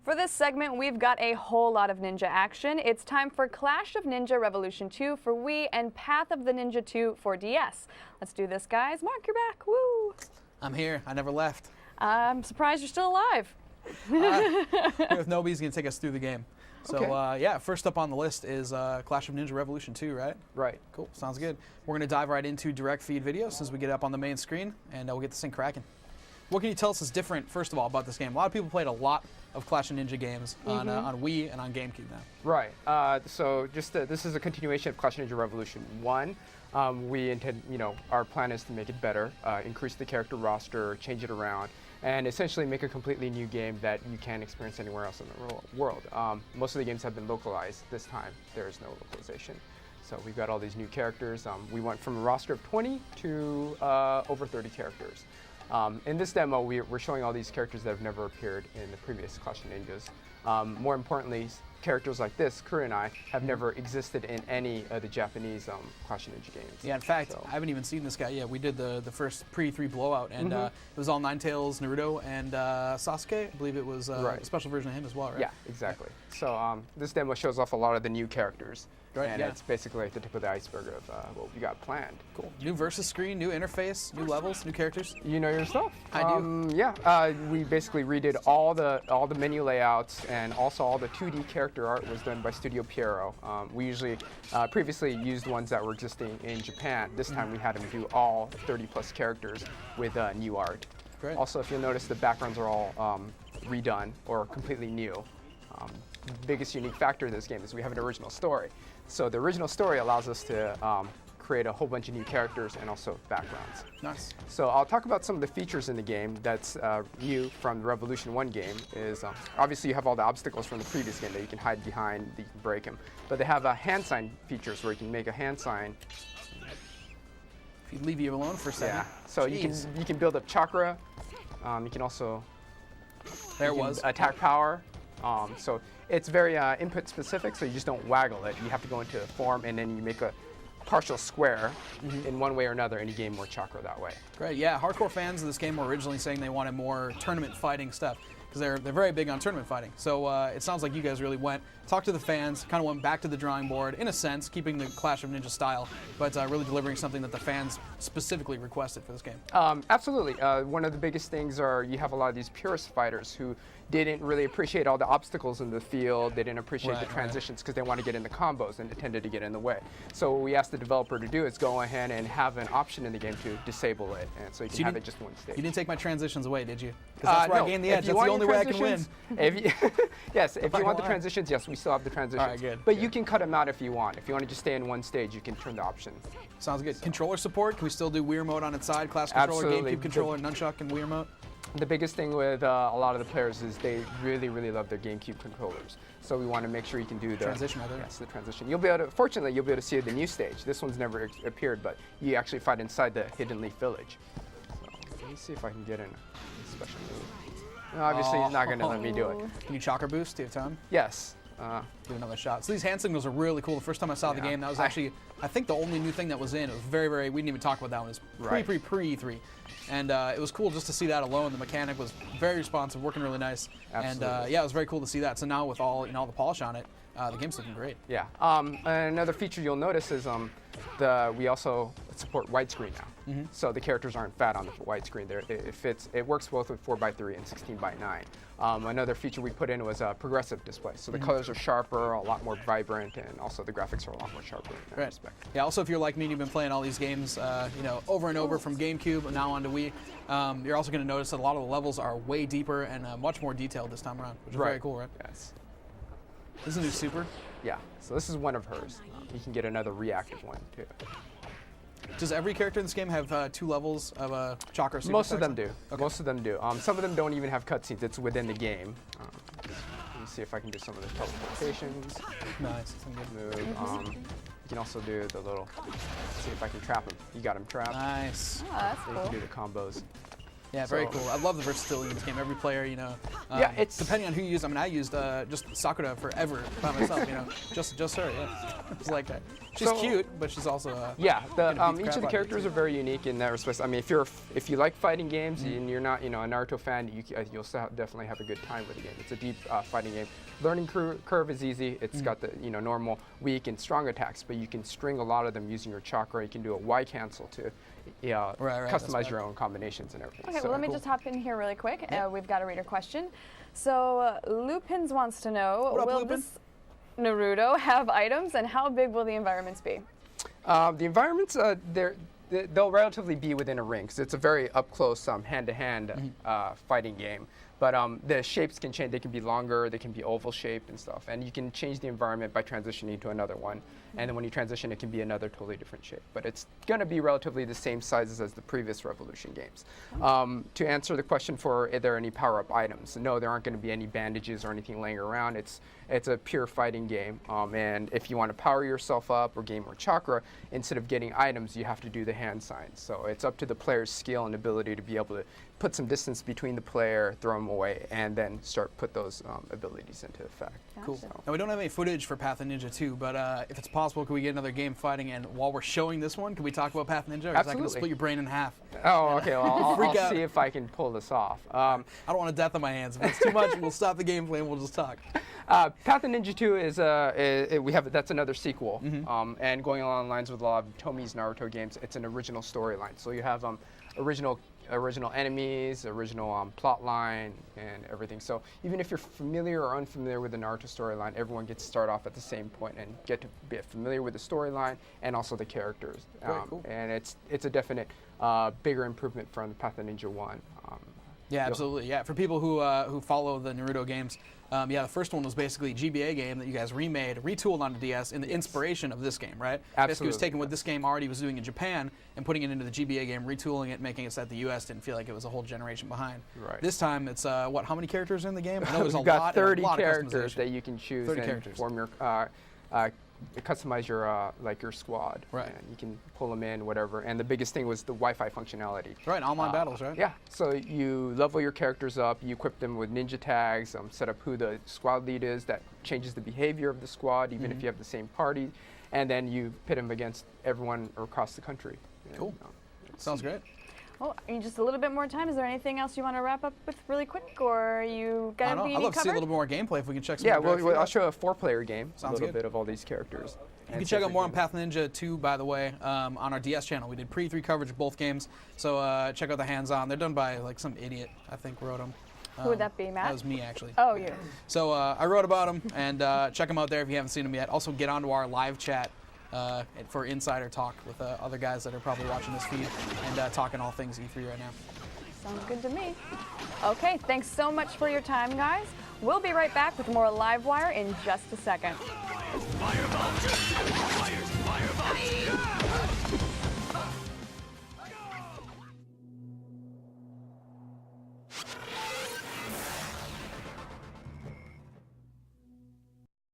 For this segment, we've got a whole lot of ninja action. It's time for Clash of Ninja Revolution 2 for Wii and Path of the Ninja 2 for DS. Let's do this, guys. Mark, you're back. Woo! I'm here. I never left. I'm surprised you're still alive. Here with Nobody's going to take us through the game. So, Okay. yeah, first up on the list is Clash of Ninja Revolution 2, right? Right. Cool. Sounds good. We're going to dive right into direct feed video since we get up on the main screen, and we'll get this thing cracking. What can you tell us is different, first of all, about this game? A lot of people played a lot of Clash of Ninja games on Wii and on GameCube now. Right. So this is a continuation of Clash of Ninja Revolution 1. We intend, our plan is to make it better, increase the character roster, change it around, and essentially make a completely new game that you can't experience anywhere else in the world. Most of the games have been localized. This time, there is no localization. So we've got all these new characters. We went from a roster of 20 to over 30 characters. In this demo, we're showing all these characters that have never appeared in the previous Clash of Ninjas. More importantly, characters like this, Kurenai, have never existed in any of the Japanese Clash of Ninja games. Yeah, in fact, I haven't even seen this guy yet. We did the first pre-3 blowout, and it was all Ninetales, Naruto, and Sasuke. I believe it was a special version of him as well, right? Yeah, exactly. So this demo shows off a lot of the new characters. Right, and it's basically like the tip of the iceberg of what we got planned. Cool. New versus screen, new interface, new levels, new characters. You know your stuff. I do. Yeah. We basically redid all the menu layouts, and also all the 2D character art was done by Studio Pierrot. We usually previously used ones that were existing in Japan. This time we had them do all 30+ characters with new art. Great. Also, if you'll notice, the backgrounds are all redone or completely new. The biggest unique factor in this game is we have an original story. So the original story allows us to create a whole bunch of new characters and also backgrounds. Nice. So I'll talk about some of the features in the game that's new from the Revolution 1 game. Is obviously you have all the obstacles from the previous game that you can hide behind, that you can break them. But they have hand sign features where you can make a hand sign. If you leave you alone for a second. Yeah. So you can build up chakra. You can also attack power. So it's very input specific, so you just don't waggle it. You have to go into a form, and then you make a partial square in one way or another, and you gain more chakra that way. Great, yeah. Hardcore fans of this game were originally saying they wanted more tournament fighting stuff, because they're very big on tournament fighting. So it sounds like you guys really talked to the fans, kind of went back to the drawing board, in a sense, keeping the Clash of Ninja style, but really delivering something that the fans specifically requested for this game. Absolutely. One of the biggest things are you have a lot of these purist fighters who didn't really appreciate all the obstacles in the field. They didn't appreciate the transitions because they want to get in the combos, and it tended to get in the way. So what we asked the developer to do is go ahead and have an option in the game to disable it, and so you can have it just one stage. You didn't take my transitions away, did you? Because that's where I gained the edge. That's the only way I can win. Yes, if you want the transitions, yes, we still have the transitions. All right, good. But you can cut them out if you want. If you want to just stay in one stage, you can turn the option. Sounds good. So. Controller support? Can we still do Wii Remote on its side? Class controller, GameCube controller, nunchuck, and Wii Remote? The biggest thing with a lot of the players is they really, really love their GameCube controllers. So we want to make sure you can do the transition. Yes, the transition. You'll be able to. Fortunately, you'll be able to see the new stage. This one's never appeared, but you actually fight inside the Hidden Leaf Village. So let me see if I can get in a special move. No, obviously, he's not going to let me do it. Can you chakra boost? Do you have time? Yes. Do another shot. So these hand signals are really cool. The first time I saw the game, that was actually, I think, the only new thing that was in. It was very, we didn't even talk about that one. It was pre-E3. And it was cool just to see that alone. The mechanic was very responsive, working really nice. Absolutely. And yeah, it was very cool to see that. So now with all the polish on it, the game's looking great. Yeah. Another feature you'll notice is we also support widescreen now. So the characters aren't fat on the widescreen. It works both with 4:3 and 16:9. Another feature we put in was a progressive display. So the colors are sharper, a lot more vibrant, and also the graphics are a lot more sharper in that respect. Yeah. Also, if you're like me and you've been playing all these games, over and over from GameCube and now onto Wii, you're also going to notice that a lot of the levels are way deeper and much more detailed this time around, which is very cool, right? Yes. This is a new super? Yeah. So this is one of hers. You can get another reactive one too. Does every character in this game have 2 levels of chakra? Most of them do. Okay. Most of them do. Some of them don't even have cutscenes. It's within the game. Let me see if I can do some of the teleportations. Nice. Move. You can also do the little. See if I can trap him. You got him trapped. Nice. Oh, that's so cool. You can do the combos. Yeah, very So- cool. I love the versatility in this game. Every player, Yeah, it's- depending on who you use. I mean, I used just Sakura forever by myself. just her. Yeah, it's like that. She's So- cute, but she's also Yeah, gonna beat the each of crap the out characters you, are very unique in that respect. I mean, if you like fighting games and you're not a Naruto fan, you'll definitely have a good time with the game. It's a deep fighting game. Learning curve is easy. It's got the normal, weak, and strong attacks, but you can string a lot of them using your chakra. You can do a Y cancel to Right, that's customize right. your own combinations and everything. Okay, So- well, let me just hop in here really quick. We've got a reader question. So Lupins wants to know, What up, will Lupin? this Naruto have items, and how big will the environments be? The environments, they'll relatively be within a ring, because it's a very up-close, hand-to-hand fighting game. But the shapes can change. They can be longer, they can be oval-shaped and stuff. And you can change the environment by transitioning to another one. And then when you transition, it can be another totally different shape. But it's going to be relatively the same sizes as the previous Revolution games. To answer the question for are there any power-up items, no, there aren't going to be any bandages or anything laying around. It's a pure fighting game. And if you want to power yourself up or gain more chakra, instead of getting items, you have to do the hand signs. So it's up to the player's skill and ability to be able to put some distance between the player, throw them away, and then put those abilities into effect. Cool. Gotcha. Now we don't have any footage for Path of Ninja 2, but if it's possible, could we get another game fighting? And while we're showing this one, could we talk about Path of Ninja? 'Cause I can Absolutely. split your brain in half. Oh, okay. Well, I'll Freak out. see if I can pull this off. I don't want a death on my hands. If it's too much, we'll stop the gameplay and we'll just talk. Path of Ninja 2 that's another sequel, and going along the lines with a lot of Tomi's Naruto games, it's an original storyline. So you have original enemies, original plot line, and everything. So even if you're familiar or unfamiliar with the Naruto storyline, everyone gets to start off at the same point and get to be familiar with the storyline and also the characters. Very cool. And it's a definite bigger improvement from the Path of Ninja 1. Yeah, absolutely. Yeah, for people who follow the Naruto games, the first one was basically a GBA game that you guys remade, retooled onto DS in the inspiration of this game, right? Basically, it was Absolutely, taking what this game already was doing in Japan and putting it into the GBA game, retooling it, making it set the US. Didn't feel like it was a whole generation behind. Right. This time, it's how many characters are in the game? I know there's We've a got lot, 30 a lot characters of customization. that you can choose 30 and characters. form your customize your squad. Right. And you can pull them in, whatever. And the biggest thing was the Wi-Fi functionality. Right, online battles, right? Yeah. So you level your characters up, you equip them with ninja tags, set up who the squad lead is. That changes the behavior of the squad, even if you have the same party. And then you pit them against everyone across the country. Cool. Sounds great. Well, just a little bit more time. Is there anything else you want to wrap up with really quick, or you I got don't know. everything I'd you love to see a covered? little more gameplay if we can check some Yeah, more well, I'll show a 4-player game. Sounds a little good. bit of all these characters. You can check out more on Path Ninja 2, by the way, on our DS channel. We did pre-3 coverage of both games, so check out the hands-on. They're done by some idiot, I think, wrote them. Who would that be, Matt? That was me, actually. Oh, you. So I wrote about them, and check them out there if you haven't seen them yet. Also, get onto our live chat for insider talk with other guys that are probably watching this feed and talking all things E3 right now. Sounds good to me. Okay, thanks so much for your time, guys. We'll be right back with more Livewire in just a second.